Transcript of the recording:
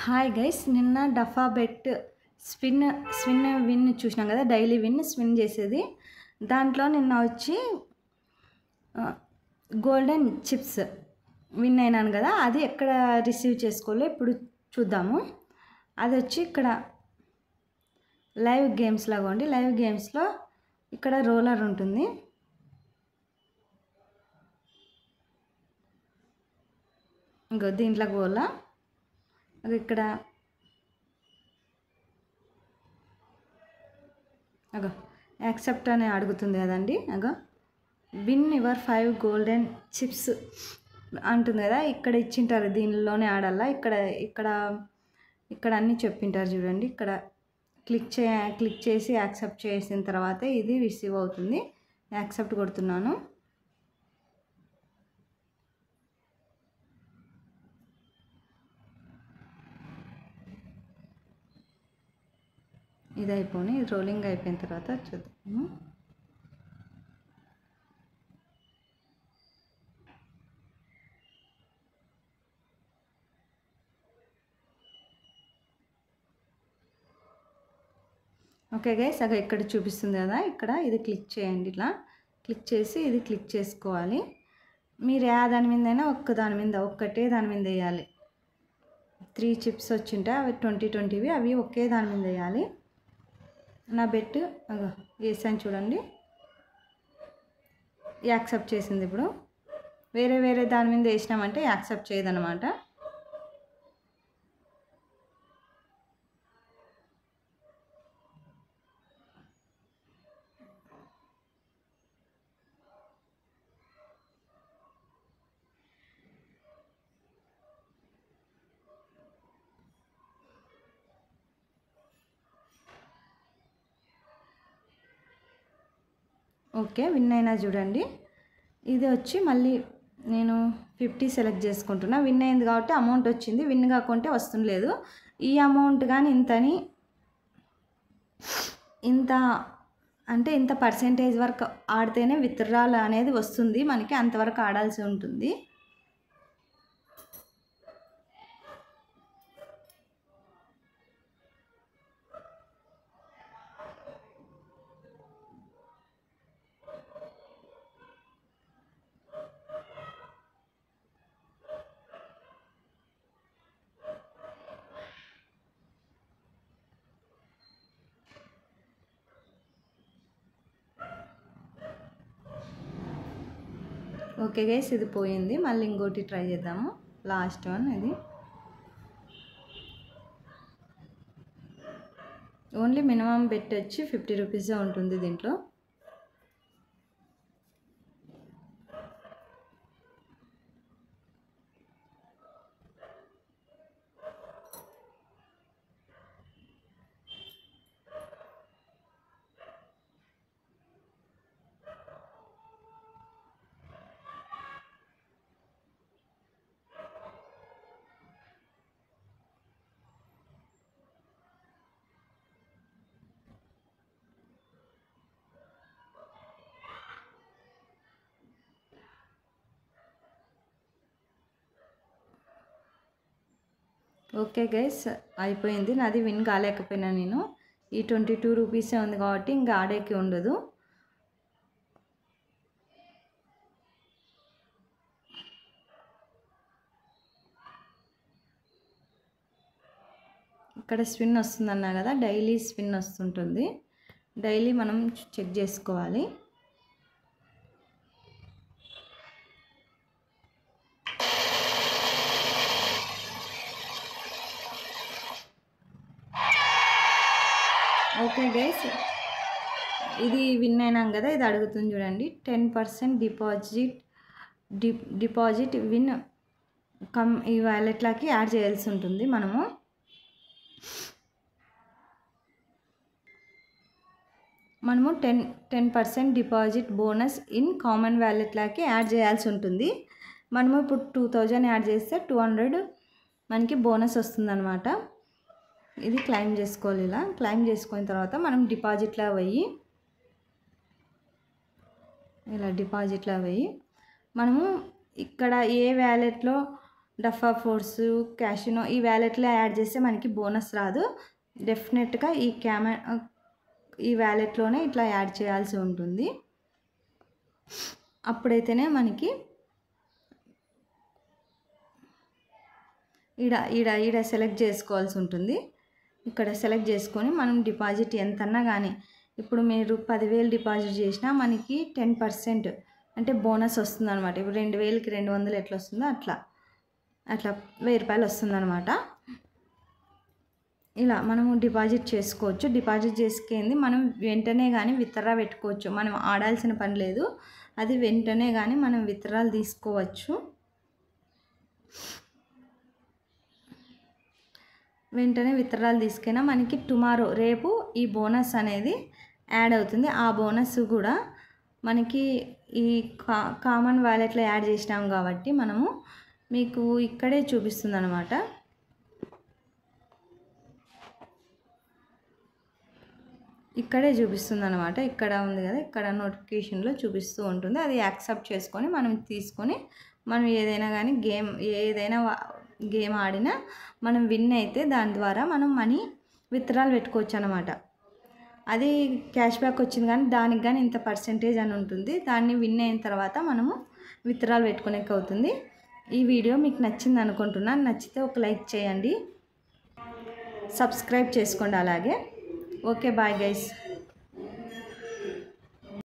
Hi guys, నిన్న డఫా bet spin స్విన్ win చూసినాం కదా. డైలీ స్విన్ చేసేది. దాంట్లో నిన్న వచ్చి గోల్డెన్ చిప్స్ విన్ అయినాను కదా. అది ఎక్కడ రిసీవ్ చేసుకోవాలో ఇప్పుడు చూద్దాము. అది వచ్చి ఇక్కడ లైవ్ గేమ్స్ లాగా ఉండి, లైవ్ గేమ్స్లో ఇక్కడ రోలర్ ఉంటుంది. ఇంకో దీంట్లోకి పోలా, అది ఇక్కడ అగో యాక్సెప్ట్ అని అడుగుతుంది కదండి. అగో విన్ యువర్ 5 గోల్డెన్ చిప్స్ అంటుంది కదా. ఇక్కడ ఇచ్చింటారు, దీనిలోనే ఆడాలా. ఇక్కడ ఇక్కడ ఇక్కడ అన్నీ చెప్పింటారు చూడండి. ఇక్కడ క్లిక్ చేసి యాక్సెప్ట్ చేసిన తర్వాత ఇది రిసీవ్ అవుతుంది. యాక్సెప్ట్ కొడుతున్నాను. ఇది అయిపోయి రోలింగ్ అయిపోయిన తర్వాత చూద్దాము. ఓకే గైస్, అక్కడ ఇక్కడ చూపిస్తుంది కదా. ఇక్కడ ఇది క్లిక్ చేయండి. ఇలా క్లిక్ చేసి ఇది క్లిక్ చేసుకోవాలి. మీరు దాని మీదైనా ఒక్కటే దాని మీద వేయాలి. 3 చిప్స్ వచ్చింటాయి, అవి 20 అవి ఒకే దాని మీద వేయాలి. నా బెట్ అగో వేసాను చూడండి. యాక్సెప్ట్ చేసింది. ఇప్పుడు వేరే దాని మీద వేసినామంటే యాక్సెప్ట్ చేయదన్నమాట. ఓకే, విన్ అయినా చూడండి. ఇది వచ్చి మళ్ళీ నేను 50 సెలెక్ట్ చేసుకుంటున్నా. విన్ అయింది కాబట్టి అమౌంట్ వచ్చింది. విన్ కాకుంటే వస్తుండలేదు. ఈ అమౌంట్ కానీ ఇంత అంటే ఇంత పర్సెంటేజ్ వరకు ఆడితేనే విత్డ్రాల్ అనేది వస్తుంది మనకి. అంతవరకు ఆడాల్సి ఉంటుంది. ఓకే గైస్, ఇది పోయింది. మళ్ళీ ఇంకోటి ట్రై చేద్దాము. లాస్ట్ వన్ ఇది. ఓన్లీ మినిమం బెట్ వచ్చి 50 రూపీసే ఉంటుంది దీంట్లో. ఓకే గైస్, అయిపోయింది. నాది విన్ కాలేకపోయినా నేను. ఈ 22 రూపీసే ఉంది కాబట్టి ఇంకా ఆడేకి ఉండదు. ఇక్కడ స్పిన్ వస్తుందన్నా కదా, డైలీ స్పిన్ వస్తుంటుంది. డైలీ మనం చెక్ చేసుకోవాలి. ఓకే గైస్, ఇది విన్ అయినాం కదా. ఇది అడుగుతుంది చూడండి. 10% డిపాజిట్ విన్ ఈ వ్యాలెట్లకి యాడ్ చేయాల్సి ఉంటుంది. మనము 10% డిపాజిట్ బోనస్ ఇన్ కామన్ వ్యాలెట్లకి యాడ్ చేయాల్సి ఉంటుంది. మనము ఇప్పుడు 2000 యాడ్ చేస్తే 200 మనకి బోనస్ వస్తుందన్నమాట. ఇది క్లెయిమ్ చేసుకోవాలి. ఇలా క్లెయిమ్ చేసుకున్న తర్వాత మనం డిపాజిట్లో పోయి మనము ఇక్కడ ఏ వ్యాలెట్లో డఫా ఫోర్స్, క్యాషినో ఈ వ్యాలెట్లో యాడ్ చేస్తే మనకి బోనస్ రాదు. డెఫినెట్గా ఈ వ్యాలెట్లోనే ఇట్లా యాడ్ చేయాల్సి ఉంటుంది. అప్పుడైతేనే మనకి ఈడ సెలెక్ట్ చేసుకోవాల్సి ఉంటుంది. ఇక్కడ సెలెక్ట్ చేసుకొని మనం డిపాజిట్ ఎంతన్నా కానీ, ఇప్పుడు మీరు 10,000 డిపాజిట్ చేసినా మనకి 10% అంటే బోనస్ వస్తుంది అనమాట. ఇప్పుడు 2,000కి 200 ఎట్లా వస్తుందో అట్లా 1,000 రూపాయలు వస్తుందన్నమాట. ఇలా మనము డిపాజిట్ చేసుకోవచ్చు. డిపాజిట్ చేసుకుంది మనం వెంటనే కానీ విత్డ్రా పెట్టుకోవచ్చు. మనం ఆడాల్సిన పని లేదు. అది వెంటనే కానీ మనం విత్డ్రాలు తీసుకోవచ్చు. వెంటనే విత్డ్రాలు తీసుకున్నా మనకి రేపు ఈ బోనస్ అనేది యాడ్ అవుతుంది. ఆ బోనస్ కూడా మనకి ఈ కామన్ వ్యాలెట్లో యాడ్ చేసినాం కాబట్టి మనము మీకు ఇక్కడే చూపిస్తుంది అనమాట. ఇక్కడ ఉంది కదా, ఇక్కడ నోటిఫికేషన్లో చూపిస్తూ ఉంటుంది. అది యాక్సెప్ట్ చేసుకొని మనం తీసుకొని మనం ఏదైనా గేమ్ ఆడినా మనం విన్ అయితే దాని ద్వారా మనం మనీ విత్డ్రాలు పెట్టుకోవచ్చు అనమాట. అది క్యాష్ బ్యాక్ వచ్చింది కానీ దానికి కానీ ఇంత పర్సెంటేజ్ అని ఉంటుంది. దాన్ని విన్ అయిన తర్వాత మనము విత్డ్రాలు పెట్టుకునేకి అవుతుంది. ఈ వీడియో మీకు నచ్చింది అనుకుంటున్నాను. నచ్చితే ఒక లైక్ చేయండి, సబ్స్క్రైబ్ చేసుకోండి అలాగే. Okay, bye guys.